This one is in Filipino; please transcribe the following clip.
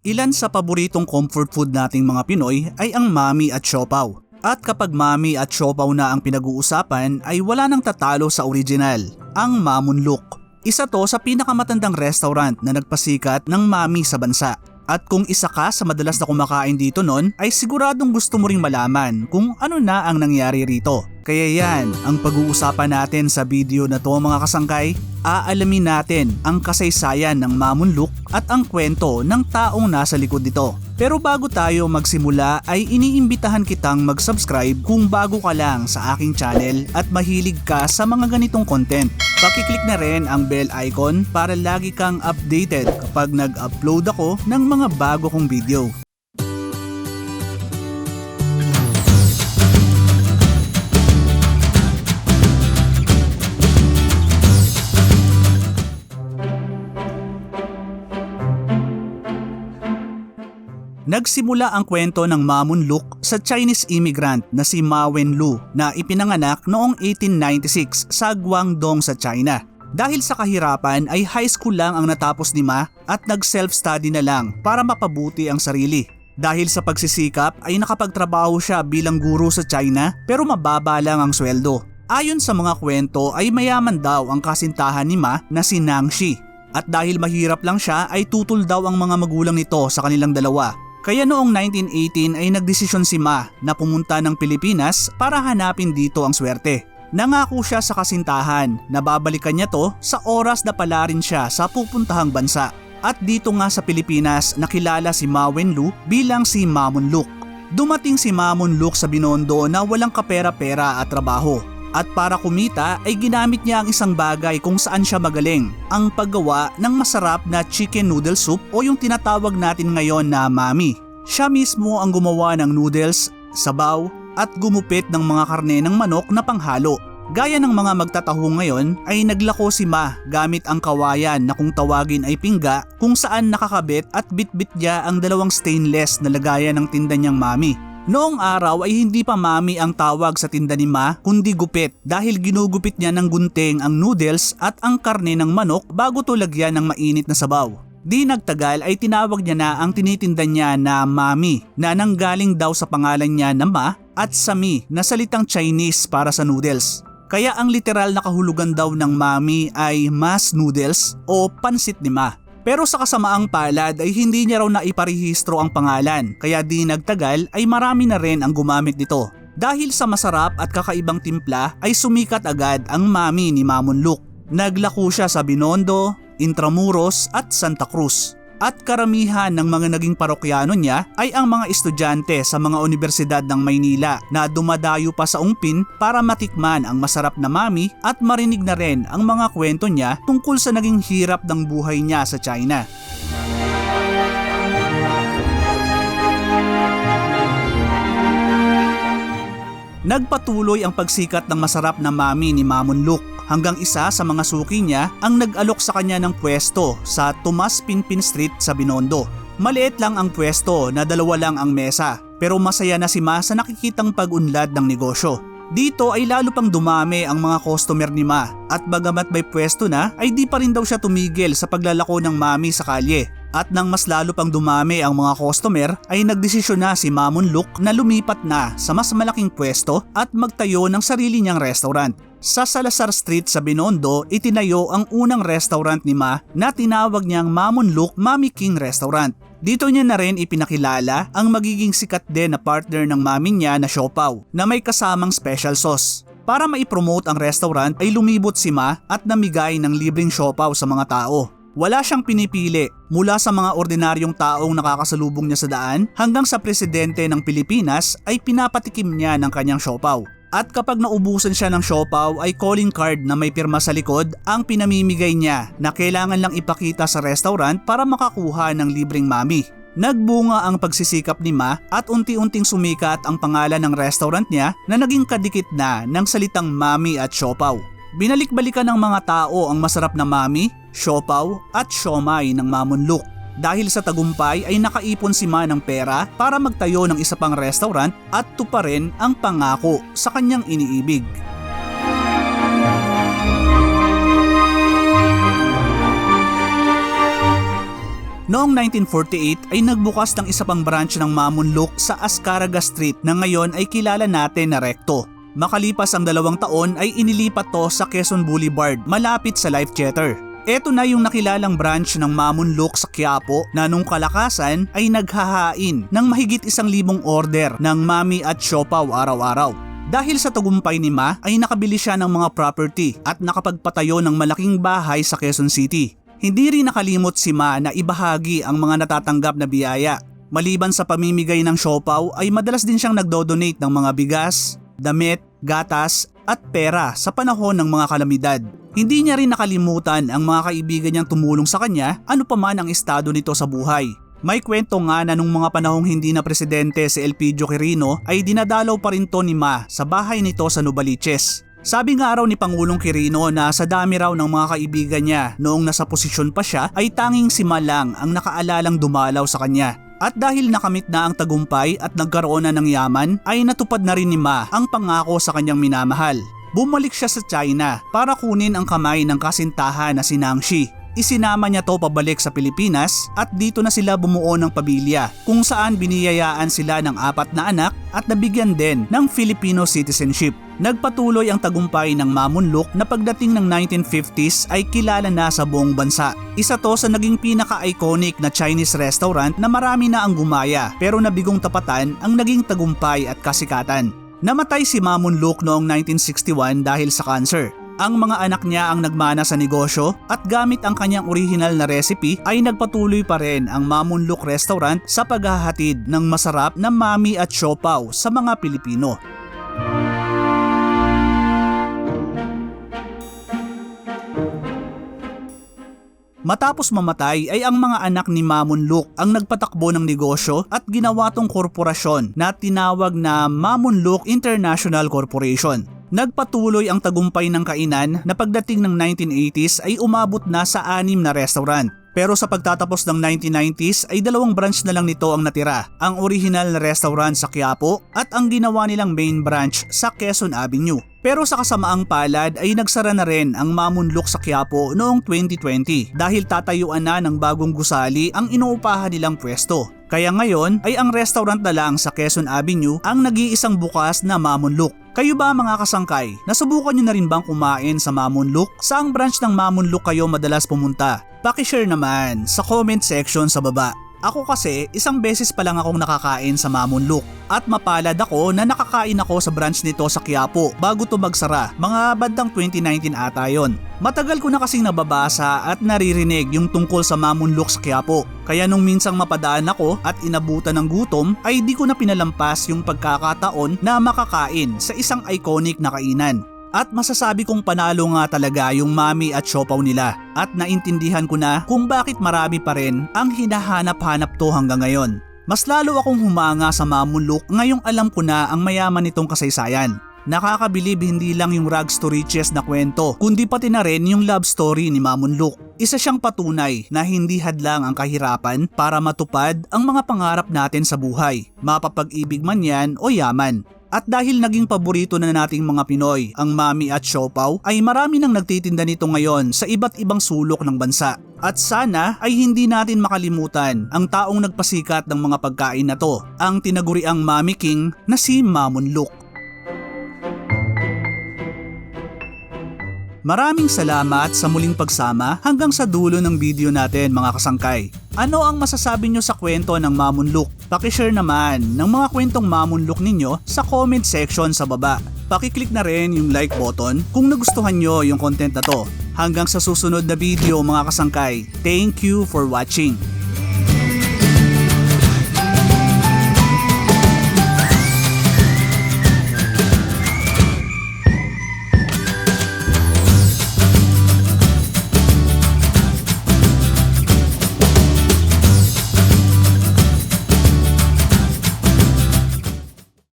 Ilan sa paboritong comfort food nating mga Pinoy ay ang mami at siopaw. At kapag mami at siopaw na ang pinag-uusapan ay wala nang tatalo sa original, ang Mamunluk. Isa to sa pinakamatandang restaurant na nagpasikat ng mami sa bansa. At kung isa ka sa madalas na kumakain dito nun ay siguradong gusto mo ring malaman kung ano na ang nangyari rito. Kaya yan ang pag-uusapan natin sa video na to mga kasangkay. Aalamin natin ang kasaysayan ng Mamunluk at ang kwento ng taong nasa likod nito. Pero bago tayo magsimula ay iniimbitahan kitang mag-subscribe kung bago ka lang sa aking channel at mahilig ka sa mga ganitong content. Pakiclick na rin ang bell icon para lagi kang updated kapag nag-upload ako ng mga bago kong video. Nagsimula ang kwento ng Mamunluk sa Chinese immigrant na si Ma Wenlu na ipinanganak noong 1896 sa Guangdong sa China. Dahil sa kahirapan ay high school lang ang natapos ni Ma at nag-self-study na lang para mapabuti ang sarili. Dahil sa pagsisikap ay nakapagtrabaho siya bilang guro sa China pero mababa lang ang sweldo. Ayon sa mga kwento ay mayaman daw ang kasintahan ni Ma na si Nangshi. At dahil mahirap lang siya ay tutol daw ang mga magulang nito sa kanilang dalawa. Kaya noong 1918 ay nagdesisyon si Ma na pumunta ng Pilipinas para hanapin dito ang swerte. Nangako siya sa kasintahan na babalikan niya to sa oras na pala rin siya sa pupuntahang bansa. At dito nga sa Pilipinas nakilala si Ma Wenlu bilang si Mamunluk. Dumating si Mamunluk sa Binondo na walang kapera-pera at trabaho. At para kumita ay ginamit niya ang isang bagay kung saan siya magaling, ang paggawa ng masarap na chicken noodle soup o yung tinatawag natin ngayon na mami. Siya mismo ang gumawa ng noodles, sabaw at gumupit ng mga karne ng manok na panghalo. Gaya ng mga magtataho ngayon ay naglako si Ma gamit ang kawayan na kung tawagin ay pingga kung saan nakakabit at bitbit niya ang dalawang stainless na lagayan ng tinda niyang mami. Noong araw ay hindi pa mami ang tawag sa tinda ni Ma kundi gupit dahil ginugupit niya ng gunting ang noodles at ang karne ng manok bago to lagyan ng mainit na sabaw. Di nagtagal ay tinawag niya na ang tinitinda niya na mami na nanggaling daw sa pangalan niya na Ma at Sami na salitang Chinese para sa noodles. Kaya ang literal na kahulugan daw ng mami ay mas noodles o pansit ni Ma. Pero sa kasamaang palad ay hindi niya raw naiparehistro ang pangalan kaya di nagtagal ay marami na rin ang gumamit nito. Dahil sa masarap at kakaibang timpla ay sumikat agad ang mami ni Mamunluk. Naglako siya sa Binondo, Intramuros at Santa Cruz. At karamihan ng mga naging parokyano niya ay ang mga estudyante sa mga universidad ng Maynila na dumadayo pa sa Ungpin para matikman ang masarap na mami at marinig na rin ang mga kwento niya tungkol sa naging hirap ng buhay niya sa China. Nagpatuloy ang pagsikat ng masarap na mami ni Mamunluk hanggang isa sa mga suki niya ang nag-alok sa kanya ng pwesto sa Tomas Pinpin Street sa Binondo. Maliit lang ang pwesto na 2 lang ang mesa pero masaya na si Ma sa nakikitang pag-unlad ng negosyo. Dito ay lalo pang dumami ang mga customer ni Ma at bagamat may pwesto na ay di pa rin daw siya tumigil sa paglalako ng mami sa kalye. At nang mas lalo pang dumami ang mga customer ay nagdesisyon na si Mamunluk na lumipat na sa mas malaking pwesto at magtayo ng sarili niyang restaurant. Sa Salazar Street sa Binondo itinayo ang unang restaurant ni Ma na tinawag niyang Mamunluk Mami King Restaurant. Dito niya na rin ipinakilala ang magiging sikat din na partner ng mami niya na siopaw na may kasamang special sauce. Para maipromote ang restaurant ay lumibot si Ma at namigay ng libreng siopaw sa mga tao. Wala siyang pinipili mula sa mga ordinaryong taong nakakasalubong niya sa daan hanggang sa presidente ng Pilipinas ay pinapatikim niya ng kanyang siopaw. At kapag naubusan siya ng siopaw ay calling card na may pirma sa likod ang pinamimigay niya na kailangan lang ipakita sa restaurant para makakuha ng libreng mami. Nagbunga ang pagsisikap ni Ma at unti-unting sumikat ang pangalan ng restaurant niya na naging kadikit na ng salitang mami at siopaw. Binalik-balikan ng mga tao ang masarap na mami, siopaw at siomai ng Mamunluk. Dahil sa tagumpay ay nakaipon si Ma ng pera para magtayo ng isa pang restaurant at tuparin ang pangako sa kanyang iniibig. Noong 1948 ay nagbukas ng isa pang branch ng Mamunluk sa Azcárraga Street na ngayon ay kilala natin na Recto. Makalipas ang 2 taon ay inilipat to sa Quezon Boulevard malapit sa Life Theater. Ito na yung nakilalang branch ng Mamunluk sa Quiapo na nung kalakasan ay naghahain ng mahigit 1,000 order ng mami at siopaw araw-araw. Dahil sa tagumpay ni Ma ay nakabili siya ng mga property at nakapagpatayo ng malaking bahay sa Quezon City. Hindi rin nakalimot si Ma na ibahagi ang mga natatanggap na biyaya. Maliban sa pamimigay ng siopaw ay madalas din siyang nagdo-donate ng mga bigas, damit, gatas at pera sa panahon ng mga kalamidad. Hindi niya rin nakalimutan ang mga kaibigan niyang tumulong sa kanya ano pa man ang estado nito sa buhay. May kwento nga na nung mga panahong hindi na presidente si Elpidio Quirino ay dinadalaw pa rin to ni Ma sa bahay nito sa Novaliches. Sabi nga raw ni Pangulong Quirino na sa dami raw ng mga kaibigan niya noong nasa posisyon pa siya ay tanging si Ma lang ang nakaalalang dumalaw sa kanya. At dahil nakamit na ang tagumpay at nagkaroon na ng yaman ay natupad na rin ni Ma ang pangako sa kanyang minamahal. Bumalik siya sa China para kunin ang kamay ng kasintahan na si Nangxi. Isinama niya to pabalik sa Pilipinas at dito na sila bumuo ng pamilya kung saan biniyayaan sila ng 4 na anak at nabigyan din ng Filipino citizenship. Nagpatuloy ang tagumpay ng Mamunluk na pagdating ng 1950s ay kilala na sa buong bansa. Isa to sa naging pinaka-iconic na Chinese restaurant na marami na ang gumaya pero nabigong tapatan ang naging tagumpay at kasikatan. Namatay si Mamunluk noong 1961 dahil sa cancer. Ang mga anak niya ang nagmana sa negosyo at gamit ang kanyang original na recipe ay nagpatuloy pa rin ang Mamunluk Restaurant sa paghahatid ng masarap na mami at siopaw sa mga Pilipino. Matapos mamatay ay ang mga anak ni Mamunluk ang nagpatakbo ng negosyo at ginawa tong korporasyon na tinawag na Mamunluk International Corporation. Nagpatuloy ang tagumpay ng kainan na pagdating ng 1980s ay umabot na sa 6 na restaurant. Pero sa pagtatapos ng 1990s ay 2 branch na lang nito ang natira. Ang original na restaurant sa Quiapo at ang ginawa nilang main branch sa Quezon Avenue. Pero sa kasamaang palad ay nagsara na rin ang Mamunluk sa Quiapo noong 2020 dahil tatayuan na ng bagong gusali ang inuupahan nilang pwesto. Kaya ngayon ay ang restaurant na lang sa Quezon Avenue ang nag-iisang bukas na Mamunluk. Kayo ba mga kasangkay, nasubukan nyo na rin bang kumain sa Mamunluk? Saang branch ng Mamunluk kayo madalas pumunta? Paki-share naman sa comment section sa baba. Ako kasi isang beses pa lang akong nakakain sa Mamunluk at mapalad ako na nakakain ako sa branch nito sa Quiapo bago to magsara, mga bandang 2019 ata yon. Matagal ko na kasing nababasa at naririnig yung tungkol sa Mamunluk sa Quiapo. Kaya nung minsang mapadaan ako at inabutan ng gutom ay di ko na pinalampas yung pagkakataon na makakain sa isang iconic na kainan. At masasabi kong panalo nga talaga yung mami at siopaw nila at naintindihan ko na kung bakit marami pa rin ang hinahanap-hanap to hanggang ngayon. Mas lalo akong humanga sa Mamunluk ngayong alam ko na ang mayaman nitong kasaysayan. Nakakabilib hindi lang yung rags to riches na kwento kundi pati na rin yung love story ni Mamunluk. Isa siyang patunay na hindi hadlang ang kahirapan para matupad ang mga pangarap natin sa buhay, mapapag-ibig man yan o yaman. At dahil naging paborito na nating mga Pinoy ang mami at siopaw ay marami nang nagtitinda nito ngayon sa iba't ibang sulok ng bansa. At sana ay hindi natin makalimutan ang taong nagpasikat ng mga pagkain na to, ang tinaguriang Mami King na si Mamunluk. Maraming salamat sa muling pagsama hanggang sa dulo ng video natin mga kasangkay. Ano ang masasabi nyo sa kwento ng Mamunluk? Paki-share naman ng mga kwentong Mamunluk ninyo sa comment section sa baba. Paki-click na rin yung like button kung nagustuhan nyo yung content na to. Hanggang sa susunod na video mga kasangkay. Thank you for watching.